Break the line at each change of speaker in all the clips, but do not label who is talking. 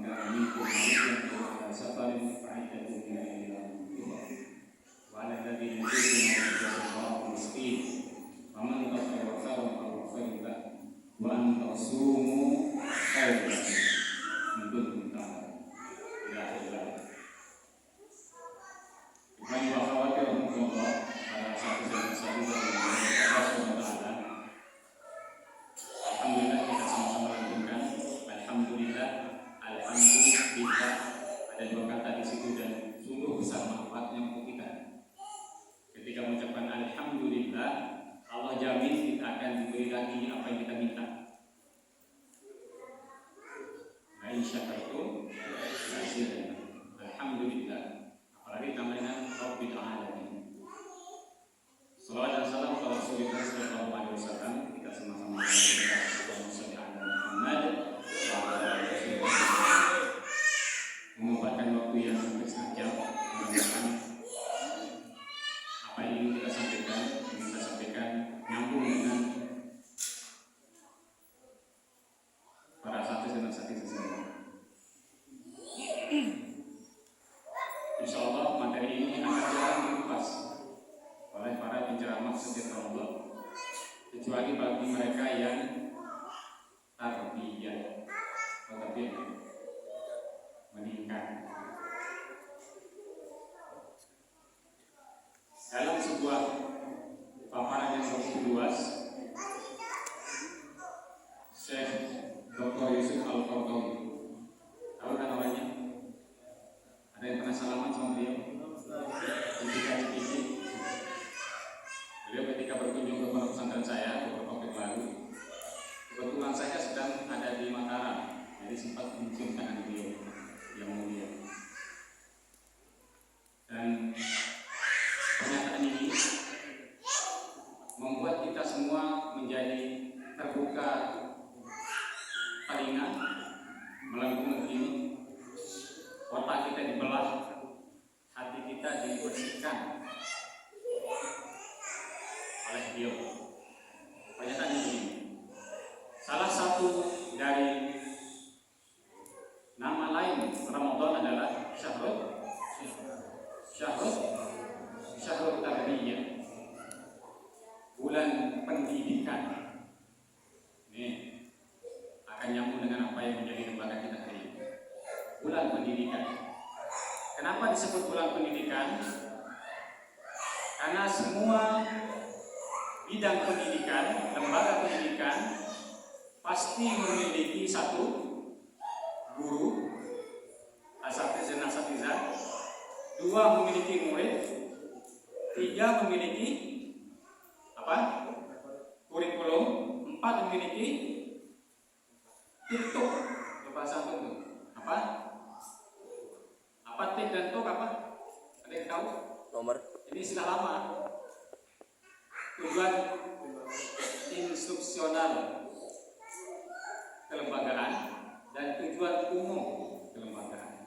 كان منكم مريضا أو على سفر فعدة من أيام أخرى وعلى الذين يطيقون فدية مسكين فمن تطوع خيرا فهو خير له وأن تصوموا خير لكم إن كنتم تعلمون. إلى آخر. Ibu khawatir untuk Allah pada satu dari Allah SWT. Alhamdulillah kita sama-sama lanjutkan. Alhamdulillah, alhamdulillah. Ada dua kata di situ dan sungguh besar manfaatnya untuk kita. Ketika mengucapkan alhamdulillah, Allah jamin kita akan diberi lagi apa yang kita minta. Nah, insyaAllah itu alhamdulillah. Apalagi tambahan Rabbil Alamin. Salawat dan salam kepada Rasulullah sallallahu alaihi wasallam. Kita sama-sama mengumpulkan waktu yang hampir setengah jam. Apa yang ingin kita sampaikan nyambung dengan para satis dan satis semua. Insyaallah materi ini akan jarang dikupas oleh para penceramah setiap Allah, kecuali bagi mereka yang tarbiyah meningkat. Dalam sebuah paparan yang begitu luas, Syekh Dr. Yusuf Al-Qaradawi, tahu kan namanya? Ada yang pernah salaman sama beliau? Beliau ketika berkunjung ke pondok pesantren saya beberapa waktu lalu, kebetulan saya sedang ada di Mataram, jadi sempat mencium tangan beliau yang mulia. Dan pernyataan ini membuat kita semua menjadi terbuka telinga melalui ini. Otak kita dibelah, hati kita dibersihkan oleh beliau. Pernyataan ini, salah satu dari nama lain Ramadan adalah Syahrul Tarbiyah, bulan pendidikan. Ini akan nyambung dengan apa yang menjadi lembaga kita hari ini. Bulan pendidikan. Kenapa disebut bulan pendidikan? Karena semua bidang pendidikan, lembaga pendidikan pasti memiliki satu guru, asatiz dan asatizah, dua memiliki murid, tiga memiliki kurikulum, empat memiliki TikTok, bahasa itu apa tik dan tok apa? Ada yang tahu?
Nomor.
Ini istilah lama. Tujuan instruksional kelembagaan dan tujuan umum kelembagaan.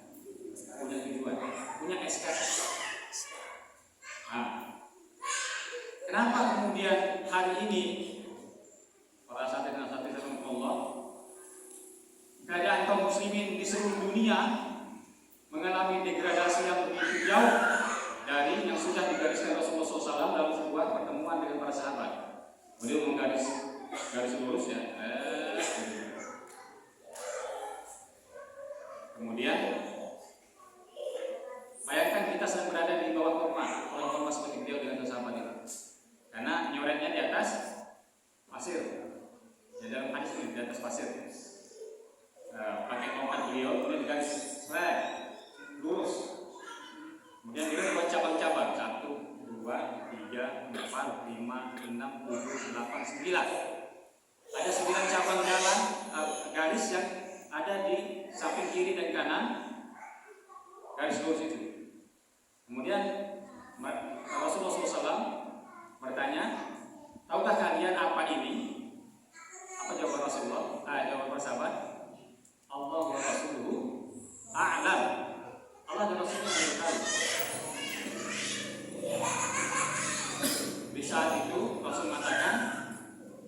Punya tujuan, punya SK. Nah, kenapa kemudian hari ini para sahabat dan sahabat Allah, keadaan kaum muslimin di seluruh dunia mengalami degradasi yang begitu jauh dari yang sudah digariskan Rasulullah SAW dalam sebuah pertemuan dengan para sahabat. Beliau menggaris lurus ya. Kemudian bayangkan kita sedang berada di bawah kurma seperti beliau dengan sahabat itu. Karena nyoretnya di atas pasir. Ya, dalam hadis ini di atas pasir. Pakai tongkat beliau kemudian digaris lurus. Kemudian dia buat cabang-cabang 1, 2, 3, 4, 5, 6, 7, 8, 9. Ada 9 cabang jalan garis yang ada di samping kiri dan kanan garis lurus itu. Kemudian Rasulullah SAW bertanya, tahukah kalian apa ini? Apa jawaban Rasulullah? Jawaban para sahabat, Allah wa Rasuluhu a'lam. Allah dan Rasulullah lebih tahu. Di saat itu Rasul mengatakan,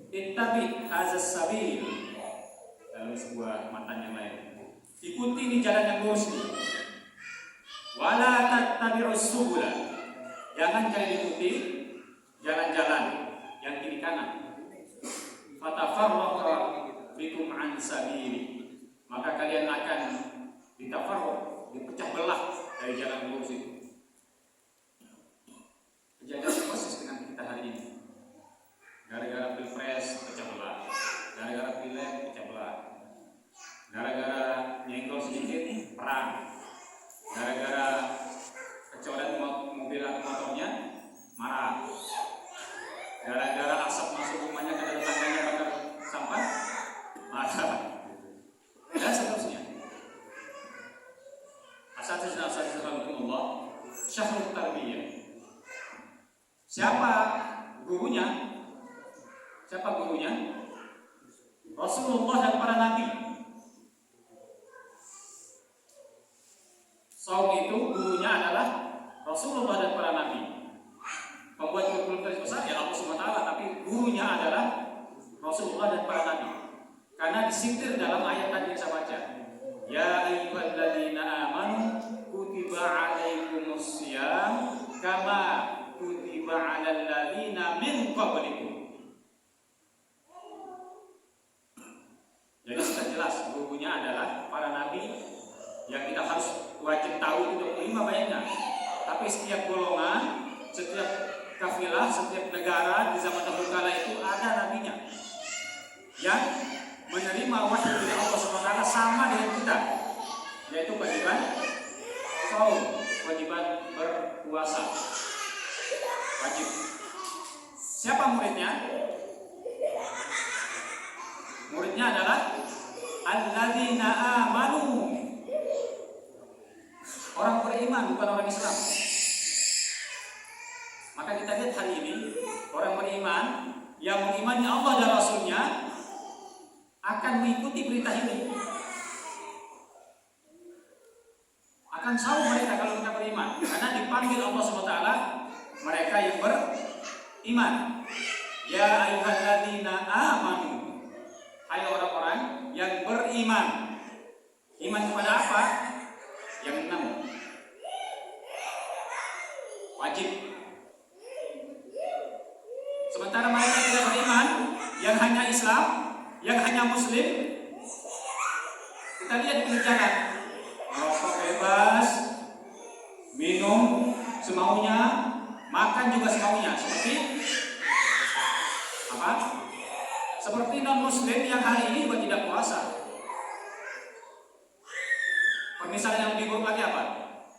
ittabi hazas sabil, dalam sebuah matan yang lain. ikuti di jalan yang lurus ini. Wala tattabi'us subula, jangan kalian ikuti jalan-jalan yang kiri kanan. Fatafarraqa bikum an sabili, maka kalian akan ditafarruq, dipecah belah dari jalan lurus itu. Kejadian persis dengan kita hari ini. Gara-gara pilpres pecah belah, gara-gara pileg pecah belah, gara-gara nyenggol sedikit perang, gara-gara kecoret mobil atau motornya marah, gara-gara asap masuk rumahnya ke tetangganya bakar sampah marah, dan seterusnya. Asatidz rahimahumullah, syahrut tarbiyah. Siapa gurunya? Siapa gurunya? Rasulullah dan para nabi. Saum itu gurunya adalah Rasulullah dan para nabi. Pembuat kurikulum besar ya Allah SWT, tapi gurunya adalah Rasulullah dan para nabi. Karena disintir dalam ayat tadi yang saya baca. Ya ayyuhalladzina amanu kutiba alaikumus syiyam kama kutiba alal ladzina min qablikum. Jadi sudah jelas gurunya adalah para nabi yang kita harus wajib tahu itu 25 banyak. Tapi setiap golongan, setiap kafilah, setiap negara di zaman dahulu kala itu ada nabinya yang menerima wahyu dari Allah SWT sama dengan kita, yaitu kewajiban saum, kewajiban berpuasa, wajib. Siapa muridnya? Muridnya adalah alladzina amanu, orang beriman, bukan orang Islam. Maka kita lihat hari ini orang beriman yang mengimani Allah dan Rasulnya akan mengikuti perintah ini, akan saum mereka kalau mereka beriman, karena dipanggil Allah SWT mereka yang beriman. Ya ayyuhalladzina amanu, hai orang-orang yang beriman. Iman kepada apa? Yang 6, wajib. Sementara mereka tidak beriman, yang hanya Islam, yang hanya Muslim, kita lihat di jalan, merokok bebas, minum semaunya, makan juga semaunya, seperti apa? Seperti non-Muslim yang hari ini juga tidak puasa. Permisalan yang lebih buruk lagi apa?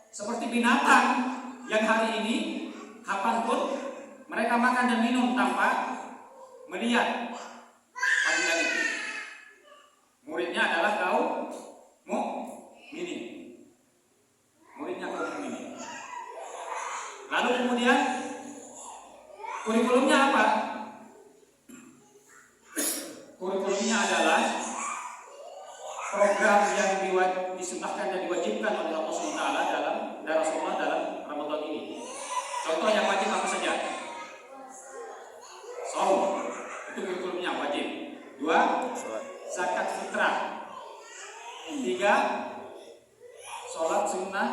Seperti binatang yang hari ini kapanpun mereka makan dan minum tanpa melihat panggilan itu. Muridnya adalah kaum mukminin. Muridnya kaum mukminin. Lalu kemudian kurikulumnya apa? Kurikulumnya adalah program yang disunahkan dan diwajibkan oleh Allah SWT dalam dan Rasulullah dalam Ramadan ini. Contoh yang wajib apa saja? Saum, itu kurikulumnya wajib. 2, zakat fitrah. 3, sholat sunnah,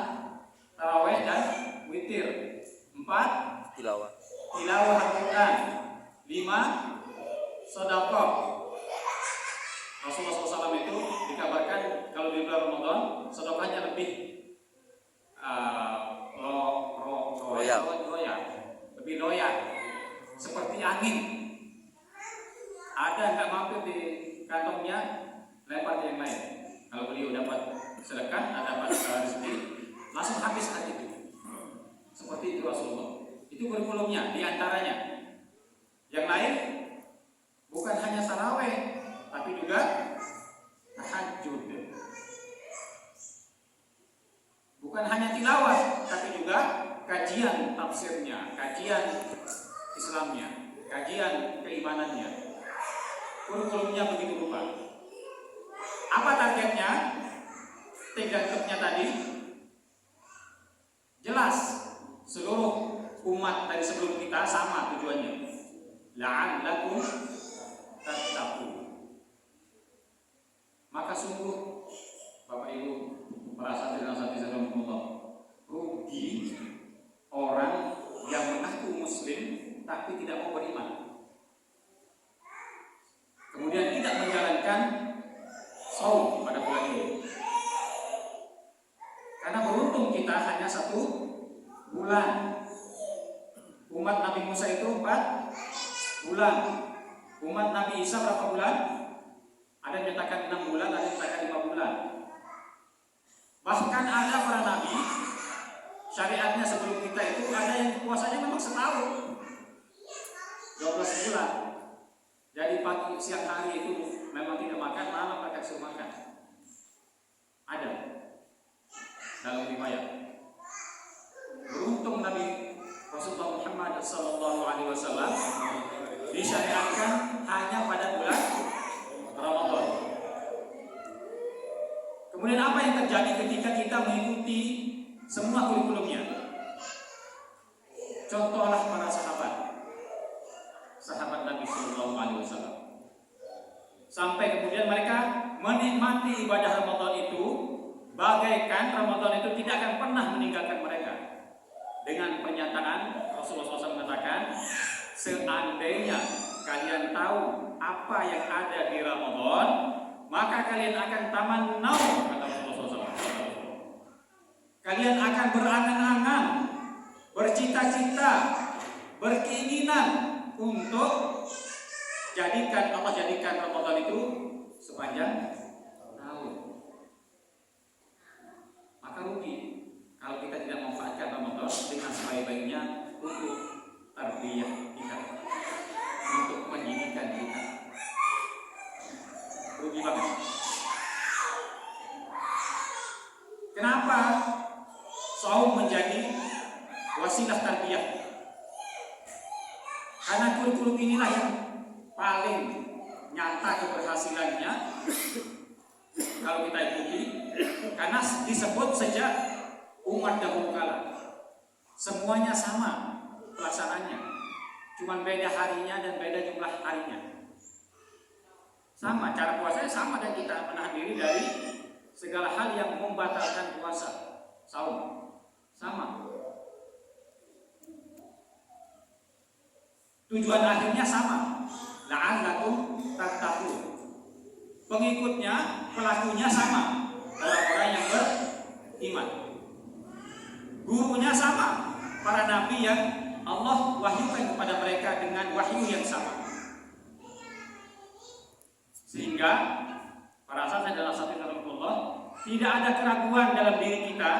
taraweh dan witir. 4, tilawah Al-Quran. 5, sedekah. Rasulullah SAW itu dikabarkan kalau di bulan Ramadan sedekahnya lebih loyal, seperti angin. Ada nggak mampir di kantongnya, lempar ke yang lain. Kalau beliau dapat sedekah, dapat rezeki, langsung habis hati itu. Seperti itu Rasulullah. Itu kurikulumnya, diantaranya. Yang lain bukan hanya taraweh, tapi juga tahajud. Bukan hanya tilawah, tapi juga kajian tafsirnya, kajian Islamnya, kajian keimanannya. Kurikulumnya begitu rupa. Apa targetnya? 3 stepnya tadi jelas. Seluruh umat dari sebelum kita sama tujuannya. La'allakum tattaqun. Maka sungguh Bapak Ibu merasa tidak satu Allah, rugi orang yang mengaku Muslim tapi tidak mau beriman, kemudian tidak menjalankan saum pada bulan ini. Karena beruntung kita hanya 1 bulan. Umat Nabi Musa itu 4 bulan. Umat Nabi Isa berapa bulan? Ada yang menyatakan 6 bulan, ada yang menyatakan 5 bulan. Bahkan ada para nabi, syariatnya sebelum kita itu ada yang puasanya memang setahun, 12 bulan. Jadi pagi siang hari itu memang tidak makan, malam mereka suruh makan. Ada dalam riwayat. Beruntung Nabi Rasulullah Muhammad SAW disyariatkan hanya pada bulan Ramadan. Kemudian apa yang terjadi ketika kita mengikuti semua kurikulumnya? Contohlah para sahabat Nabi SAW. Sampai kemudian mereka menikmati ibadah Ramadan itu bagaikan Ramadan itu tidak akan pernah meninggalkan mereka. Dengan pernyataan Rasulullah SAW mengatakan, seandainya kalian tahu apa yang ada di Ramadan, maka kalian akan tamannau, kata Rasulullah SAW. Kalian akan berangan-angan, bercita-cita, berkeinginan untuk Allah jadikan Ramadan itu sepanjang tahun. Maka rugi kalau kita tidak memanfaatkan Ramadan dengan sebaik-baiknya untuk tarbiyah kita, untuk pendidikan kita. Rugi banget. Kenapa saum menjadi wasilah tarbiyah? Karena kurikulum inilah yang paling nyata keberhasilannya kalau kita ikuti, karena disebut sejak umat dahulu kala semuanya sama pelaksanaannya, cuma beda harinya dan beda jumlah harinya. Sama, cara puasanya sama, dan kita menahan diri dari segala hal yang membatalkan puasa, saum, sama. Tujuan akhirnya sama, la'allakum tattaqun. Pengikutnya, pelakunya sama, orang-orang yang beriman. Gurunya sama, para nabi yang Allah wahyukan kepada mereka dengan wahyu yang sama. Sehingga para asal adalah satu dalam Allah, tidak ada keraguan dalam diri kita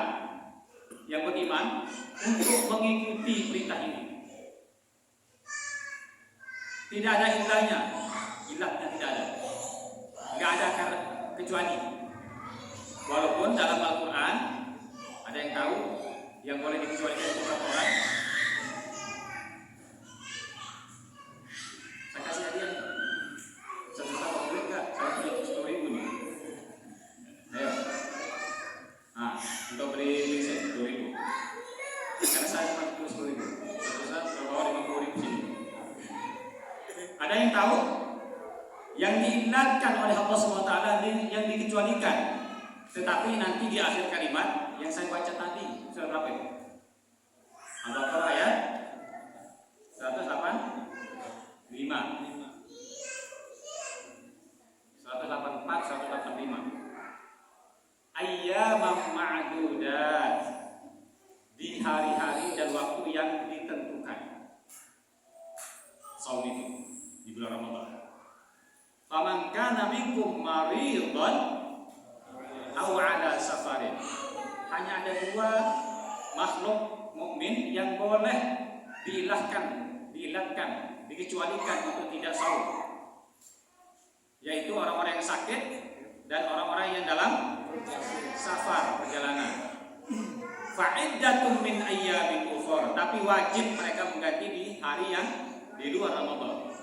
yang beriman untuk mengikuti perintah ini. Tidak ada ilahnya tidak ada. Tidak ada kecuali. Walaupun dalam Al-Quran ada yang tahu yang boleh dikecualikan beberapa orang. Saya kasih hadiah. Satu sama boleh nggak? Saya punya 10.000 nih. Ayo. Nah, untuk beli listrik 10.000. Karena saya cuma 10.000. Satu bawa 50.000 sini. Ada yang tahu? Yang diingatkan oleh Allah SWT yang dikecualikan, tetapi nanti di akhir kalimat yang saya baca tadi, surat berapa itu? Al-Baqarah ayat 185, 184, 185. Ayyamam ma'dudat, di hari-hari dan waktu yang ditentukan. Saum itu di bulan Ramadan. Faman kana minkum maridhan aw ala safarin. Hanya ada 2 makhluk mukmin yang boleh dikecualikan untuk tidak saum, yaitu orang-orang yang sakit dan orang-orang yang dalam safar, perjalanan. Fa'iddatun min ayyamin ukhra, tapi wajib mereka mengganti di hari yang di luar Ramadan.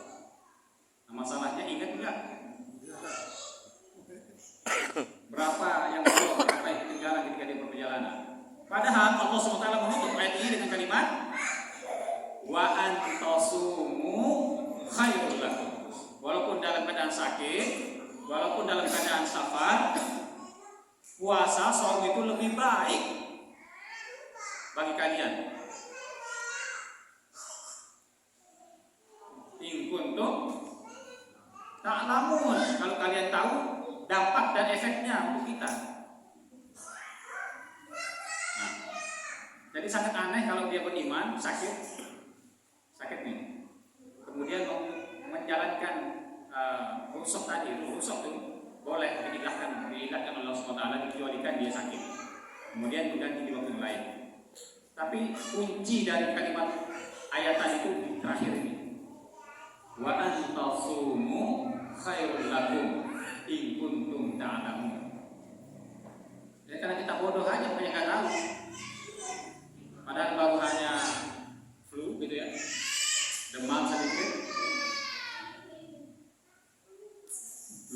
Nah, masalahnya ingat enggak? Berapa yang belum, berapa yang ketinggalan ketika di perjalanan? Padahal Allah SWT menutup ayat ini dengan kalimat wa antasumu khairul lakum. Walaupun dalam keadaan sakit, walaupun dalam keadaan safar, puasa saum itu lebih baik bagi kalian. In kuntum ta'lamun, kalau kalian tahu dampak dan efeknya untuk kita. Nah, jadi sangat aneh kalau dia beriman sakit nih, kemudian menjalankan rusuk tadi, rusuk itu boleh diilahkan oleh Allah SWT, dikecualikan dia sakit, kemudian diganti di waktu lain. Tapi kunci dari kalimat ayat tadi itu di terakhir ini, wa antasumu khairul lakum in kuntum ta'lamun. Ya, karena kita bodoh aja, banyak nggak tahu, padahal baru hanya flu gitu ya, demam sedikit,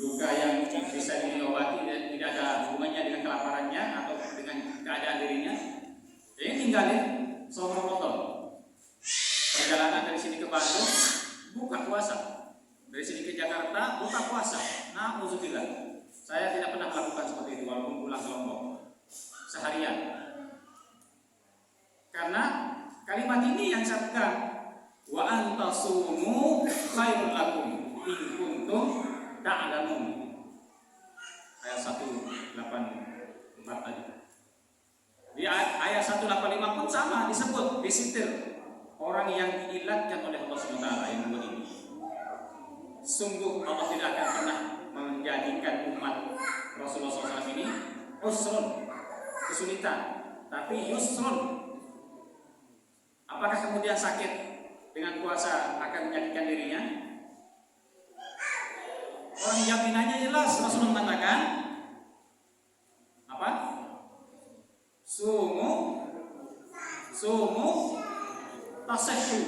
luka yang bisa diobati dan tidak ada hubungannya dengan kelaparannya atau dengan keadaan dirinya. Jadi tinggalin saum Ramadan. Perjalanan dari sini ke Bandung buka puasa, dari sini ke Jakarta buka puasa. Nah, alhamdulillah, saya tidak pernah melakukan seperti itu walaupun pulang ke Lombok seharian. Karena kalimat ini yang saya pegang, wa antasumu khairul lakum in kuntum ta'lamun. Ayat 184 tadi. Di ayat 185 pun sama disebut, disitir orang yang diilatkan oleh Allah SWT yang buat ini. Sungguh Allah tidak akan pernah menjadikan umat Rasulullah SAW ini usrun, kesulitan, tapi yusrun. Apakah kemudian sakit dengan puasa akan menyakitkan dirinya? Orang jaminannya jelas, Rasulullah mengatakan apa? Sumu tasihhu.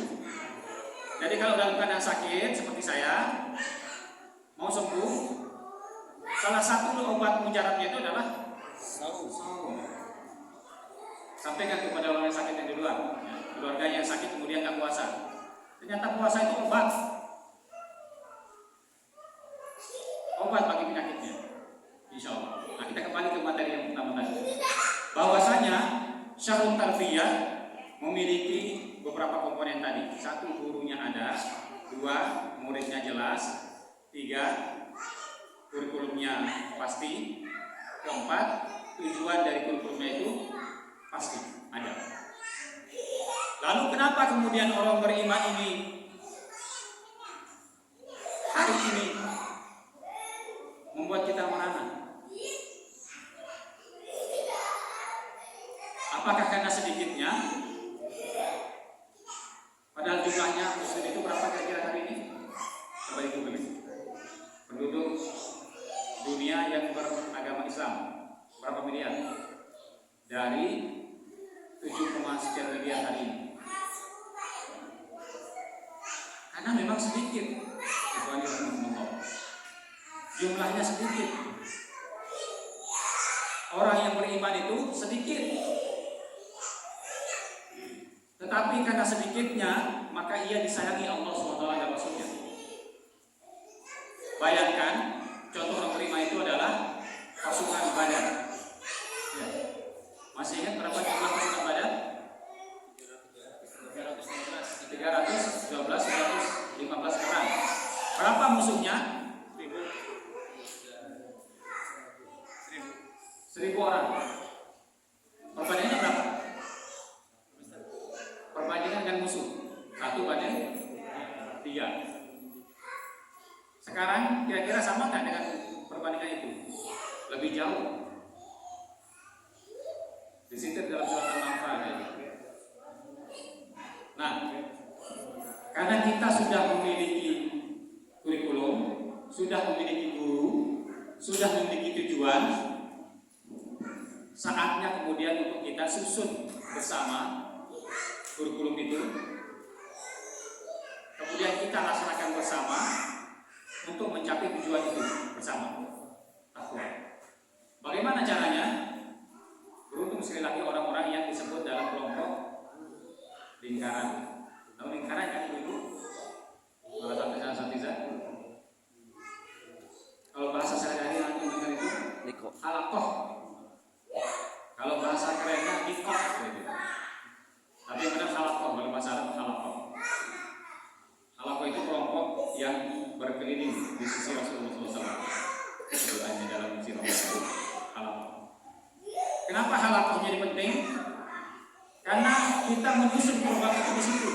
Jadi kalau dalam keadaan sakit seperti saya mau sembuh, salah satu obat mujarabnya itu adalah saum. Sampaikan kepada orang yang sakit yang di luar, keluarga yang sakit kemudian nggak puasa. Ternyata puasa itu obat bagi penyakitnya, insya Allah. Nah, kita kembali ke materi yang pertama tadi, bahwasanya syahrul tarbiyah memiliki beberapa komponen tadi. Satu, gurunya ada. Dua, muridnya jelas. Tiga, kurikulumnya pasti. Keempat, tujuan dari kurikulumnya itu pasti ada. Lalu kenapa kemudian orang beriman ini hari ini membuat kita merana? Apakah karena sedikitnya? Padahal jumlahnya muslim itu berapa kira-kira hari ini? Coba itu beli. Penduduk dunia yang beragama Islam berapa miliar? Dari 7,sekian miliar hari ini. Karena memang sedikit, jumlahnya sedikit. Orang yang beriman itu sedikit. Tetapi karena sedikitnya, maka ia disayangi Allah SWT dan Rasulnya. Bayangkan, contoh orang beriman itu adalah pasukan Badar. Ya. Masih ingat berapa jumlah pasukan Badar? 312, 315 orang. Berapa musuhnya? 1.000 orang. Perbandingannya berapa? Perbandingan dengan musuh 1:3. Sekarang kira-kira sama nggak dengan perbandingan itu? Lebih jauh. Di situ dalam surat Al-Anfal. Nah, karena kita sudah memiliki kurikulum, sudah memiliki guru, sudah memiliki tujuan, saatnya kemudian untuk kita susun bersama kurikulum itu, kemudian kita laksanakan bersama untuk mencapai tujuan itu bersama. Takwa. Bagaimana caranya? Beruntung sekali lagi orang-orang yang disebut dalam kelompok lingkaran. Tahu lingkaran kan ibu? Para santri-santri. Kalau bahasa sehari-hari nanti dengar itu halakoh. bahasa kerennya ikot gitu. Tapi yang benar halakoh, dalam bahasa Arab halakoh. Halakoh itu kelompok yang berkeliling di sisi Rasulullah SAW. Doanya dalam sirah halakoh. Kenapa halakoh jadi penting? Karena kita menyusun program itu di situ.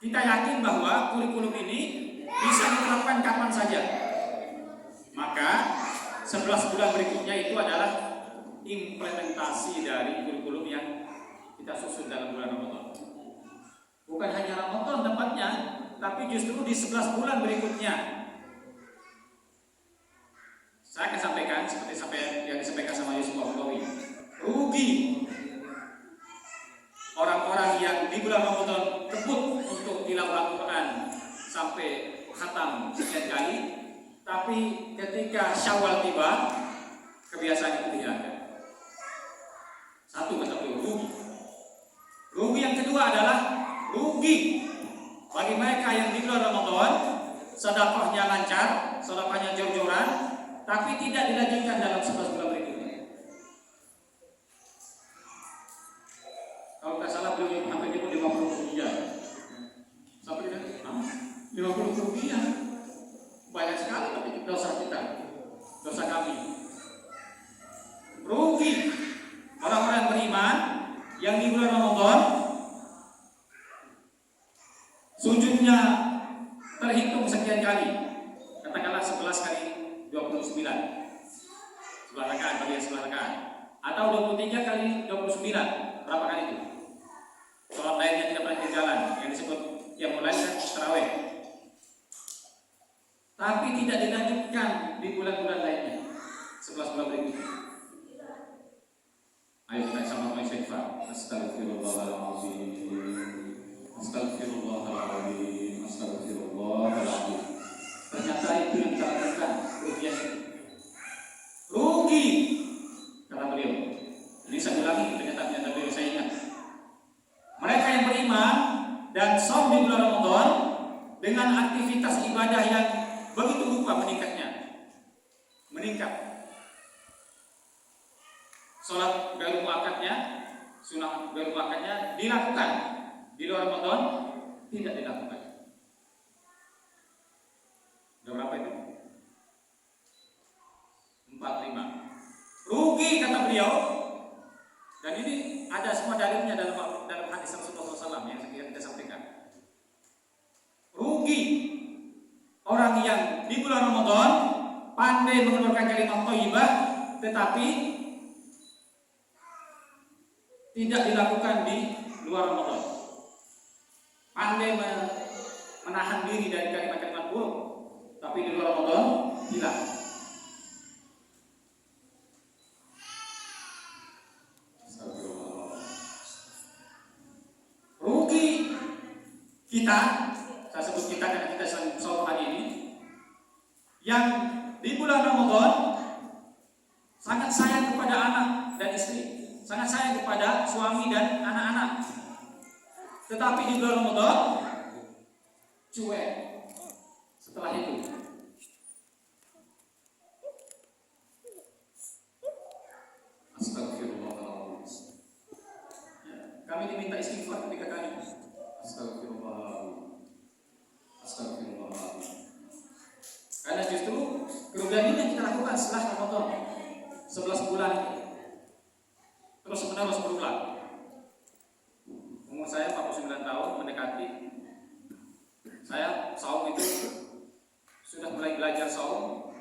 Kita yakin bahwa kurikulum ini bisa diterapkan kapan saja. Maka 11 bulan berikutnya itu adalah implementasi dari kurikulum yang kita susun dalam bulan Ramadan. Bukan hanya Ramadan tempatnya, tapi justru di 11 bulan berikutnya. Saya akan sampaikan seperti yang disampaikan sama Yusuf Al-Qawi. Rugi orang-orang yang di bulan Ramadan kebut untuk tilawah Al-Quran sampai khatam sekian kali, tapi ketika Syawal tiba, kebiasaan itu tidak ada. Satu kata beliau, rugi. Rugi yang kedua adalah rugi bagi mereka yang di bulan Ramadan sedekahnya lancar, sedekahnya jor-joran, tapi tidak dilanjutkan dalam 11 bulan berikutnya. Kalau tidak salah beliau sampai itu 50 rupiah. Sampai dengan 50 rupiah. Banyak sekali tapi dosa kita, dosa kami. Rugi orang-orang beriman yang di bulan Ramadan sujudnya terhitung sekian kali. Katakanlah 11 kali 29. Sebelah rakaat kali 11 rakaat. Atau 23 kali 29. Berapa kali itu? Sholat lainnya tidak pernah jalan, yang disebut yang mulai kan tarawih. Tapi tidak dilanjutkan di bulan-bulan lainnya, 11 bulan berikutnya. Ayo kita sama-sama istighfar. Astagfirullahaladzim, astagfirullahaladzim, astagfirullahaladzim. Ternyata itu yang kita lakukan, kerugian itu. Rugi, kata beliau. Ini saya ulangi, ternyata beliau saya ingat. Mereka yang beriman dan shaum di bulan Ramadan dengan aktivitas ibadah yang begitu rupa meningkat. Sholat baru muakkadnya, sunah baru muakkadnya dilakukan di luar Ramadan, tidak dilakukan. Udah berapa itu? 45. Rugi kata beliau. Dan ini ada semua dalilnya dalam hadis Rasulullah SAW yang kita sampaikan. Rugi orang yang di bulan Ramadan pandai mengeluarkan kalimat thayyibah, tetapi tidak dilakukan di luar Ramadan. Pandai menahan diri dari kalimat-kalimat buruk, tapi di luar Ramadan tidak. Rugi kita, saya sebut kita karena kita selalu hari ini, yang di bulan Ramadan sangat sayang kepada anak dan istri, sangat sayang kepada suami dan anak-anak, tetapi di bulan Ramadan cuek. Setelah itu astagfirullahaladzim, kami diminta istighfar ketika kali astagfirullahaladzim. Karena justru kerugian ini yang kita lakukan setelah Ramadan 11 bulan itu terus menerus berulang. Umur saya 49 tahun mendekati. Saya saum itu sudah mulai belajar saum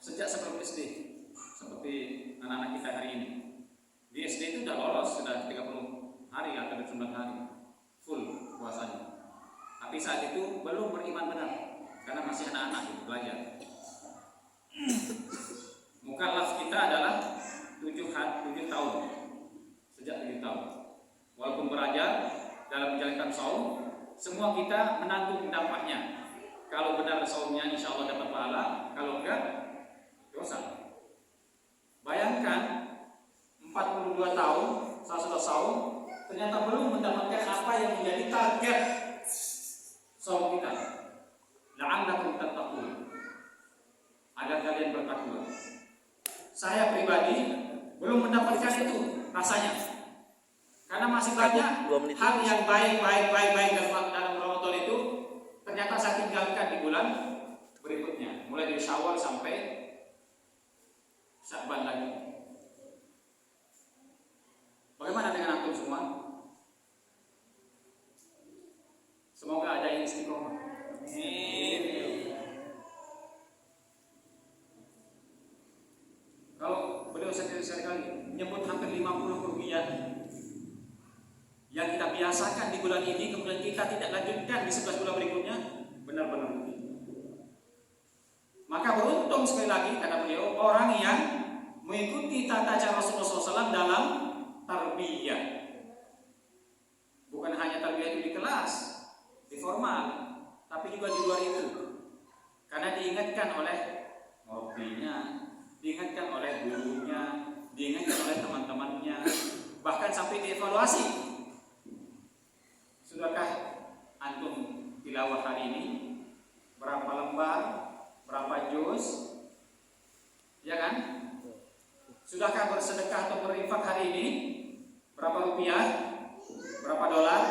sejak sebelum SD, seperti anak-anak kita hari ini. Di SD itu sudah lolos, sudah 30 hari atau 29 hari full puasanya. Tapi saat itu belum beriman benar karena masih anak-anak itu belajar. Mukallaf kita adalah 7 tahun. Sejak 7 tahun. Walaupun belajar dalam menjalankan saum, semua kita menanggung dampaknya. Kalau benar saumnya insya Allah dapat pahala, kalau enggak dosa. Bayangkan 42 tahun saya sudah saum, ternyata belum mendapatkan apa yang menjadi target saum kita. La'allakum tattaqun, agar kalian bertakwa. saya pribadi belum mendapatkan itu rasanya. Karena masih banyak hal yang baik dalam Ramadan itu ternyata saya tinggalkan di bulan berikutnya, mulai dari Syawal sampai Sya'ban lagi. Bagaimana dengan antum semua? Semoga ada yang istiqomah. Kalau beliau sekali menyebut hampir 50 kerugian yang kita biasakan di bulan ini, kemudian kita tidak lanjutkan di 11 bulan berikutnya, benar-benar rugi. Maka beruntung sekali lagi kata beliau orang yang mengikuti tata cara Rasulullah SAW dalam tarbiyah. Bukan hanya tarbiyah itu di kelas, di formal, tapi juga di luar itu. Karena diingatkan oleh murabbinya, diingatkan oleh gurunya, diingatkan oleh teman-temannya, bahkan sampai dievaluasi. Sudahkah antum tilawah hari ini? Berapa lembar? Berapa juz? Ya kan? Sudahkah bersedekah atau berinfak hari ini? Berapa rupiah? Berapa dolar?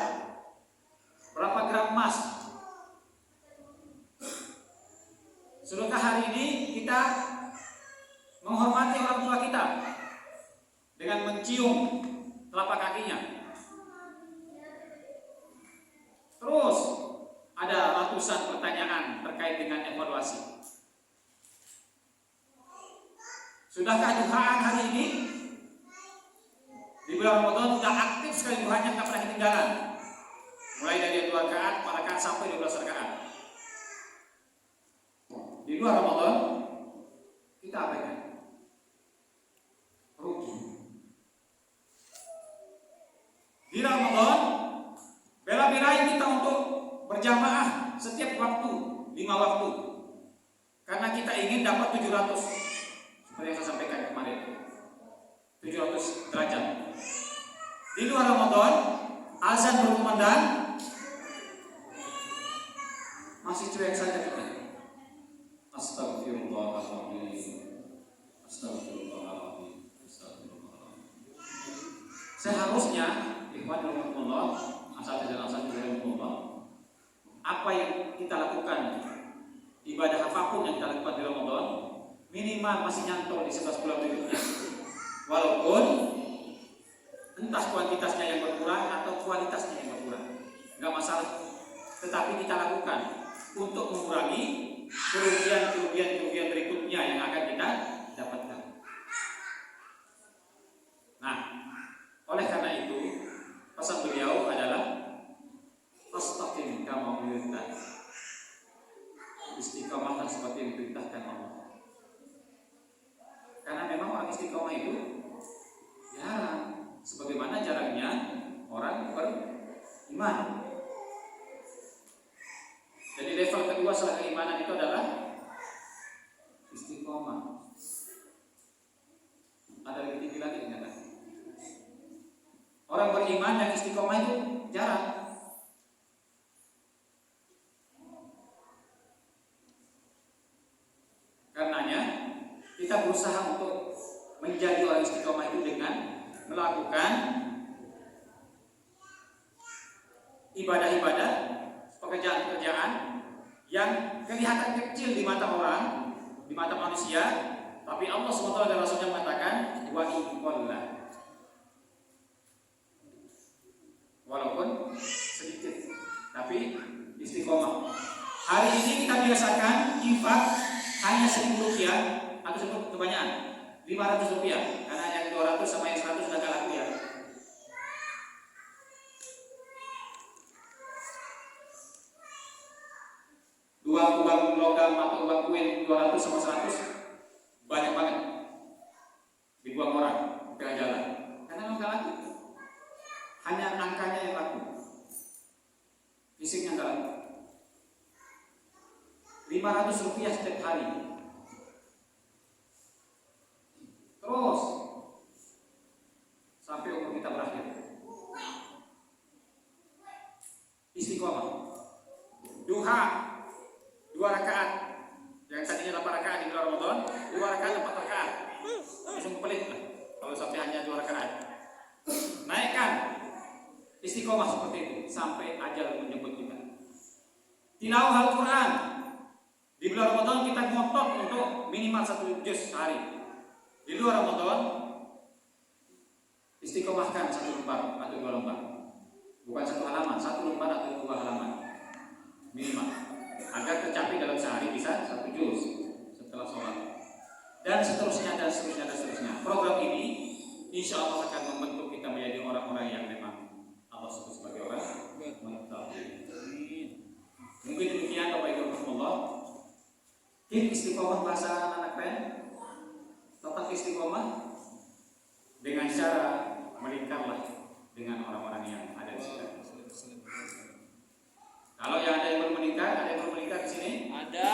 Berapa gram emas? Sudahkah hari ini kita menghormati orang tua kita dengan mencium telapak kakinya? Terus ada ratusan pertanyaan terkait dengan evaluasi. Sudahkah duhaan hari ini? Di bulan Ramadan sudah aktif sekali duhanya, tak pernah ketinggalan. Mulai dari 2 rakaat, 4 rakaat sampai 12 rakaat. Di luar Ramadan kita abaikan. Rugi. Di Ramadan bela-belain kita untuk berjamaah setiap waktu, 5 waktu. Karena kita ingin dapat 700, seperti yang saya sampaikan kemarin, 700 derajat. Di luar Ramadan, azan berkumandang, masih cuek saja kita. Astagfirullahaladzim, astagfirullahaladzim, astagfirullahaladzim. Seharusnya ikhwan rahimahullah, asal rahimahullah, apa yang kita lakukan, ibadah apapun yang kita lakukan di Ramadan, minimal masih nyantol di 11 bulan berikutnya. Walaupun entah kuantitasnya yang berkurang atau kualitasnya yang berkurang, enggak masalah. Tetapi kita lakukan untuk mengurangi kerugian berikutnya yang akan kita dapatkan. Nah, oleh karena itu pesan beliau adalah fastaqim kama umirta. Istiqomahlah seperti yang diperintahkan Allah. Karena memang orang istiqomah itu jarang, sebagaimana jarangnya orang beriman. Jadi level kedua setelah keimanan itu adalah istiqomah. Ada lebih tinggi lagi ternyata. Orang beriman dan istiqomah itu jarang. Karenanya kita berusaha untuk menjadi orang istiqomah itu dengan melakukan ibadah-ibadah, pekerjaan-pekerjaan yang kelihatan kecil di mata orang, di mata manusia, tapi Allah SWT dan Rasulnya mengatakan wa iqallah, walaupun sedikit tapi istiqomah. Hari ini kita biasakan infak hanya 1.000 rupiah atau sebut kebanyakan 500 rupiah, karena yang 200 sama yang 100 sudah gak laku ya. Uang logam atau uang koin 200 sama 100 banyak banget dibuang orang di tengah jalan, karena memang gak laku. Hanya angkanya yang laku, fisiknya gak laku. 500 rupiah setiap hari. Terus sampai umur kita berakhir. Istiqomah. Duha 2 rakaat. Yang tadinya 8 rakaat di bulan Ramadan, 2 rakaat 4 rakaat. hanya 2 rakaat. Naikkan istiqomah seperti itu sampai ajal menjemput kita. Tilawah Al-Quran di bulan Ramadan kita ngotot untuk minimal 1 juz sehari. Di luar Ramadan istiqomahkan 1 lembar atau 2 lembar, bukan 1 halaman, 1 lembar atau 2 halaman minimal, agar tercapai dalam sehari bisa 1 juz setelah sholat, dan seterusnya dan seterusnya dan seterusnya. Program ini insya Allah akan membentuk kita menjadi orang-orang yang memang Allah sebut sebagai orang muttaqin. Mungkin demikian Bapak Ibu Rasulullah. Tim istiqomah bahasa anak keren, tetap istiqomah dengan cara melingkarlah dengan orang-orang yang ada di sekitar. Kalau yang ada yang belum menikah, ada yang belum menikah di sini? Ada.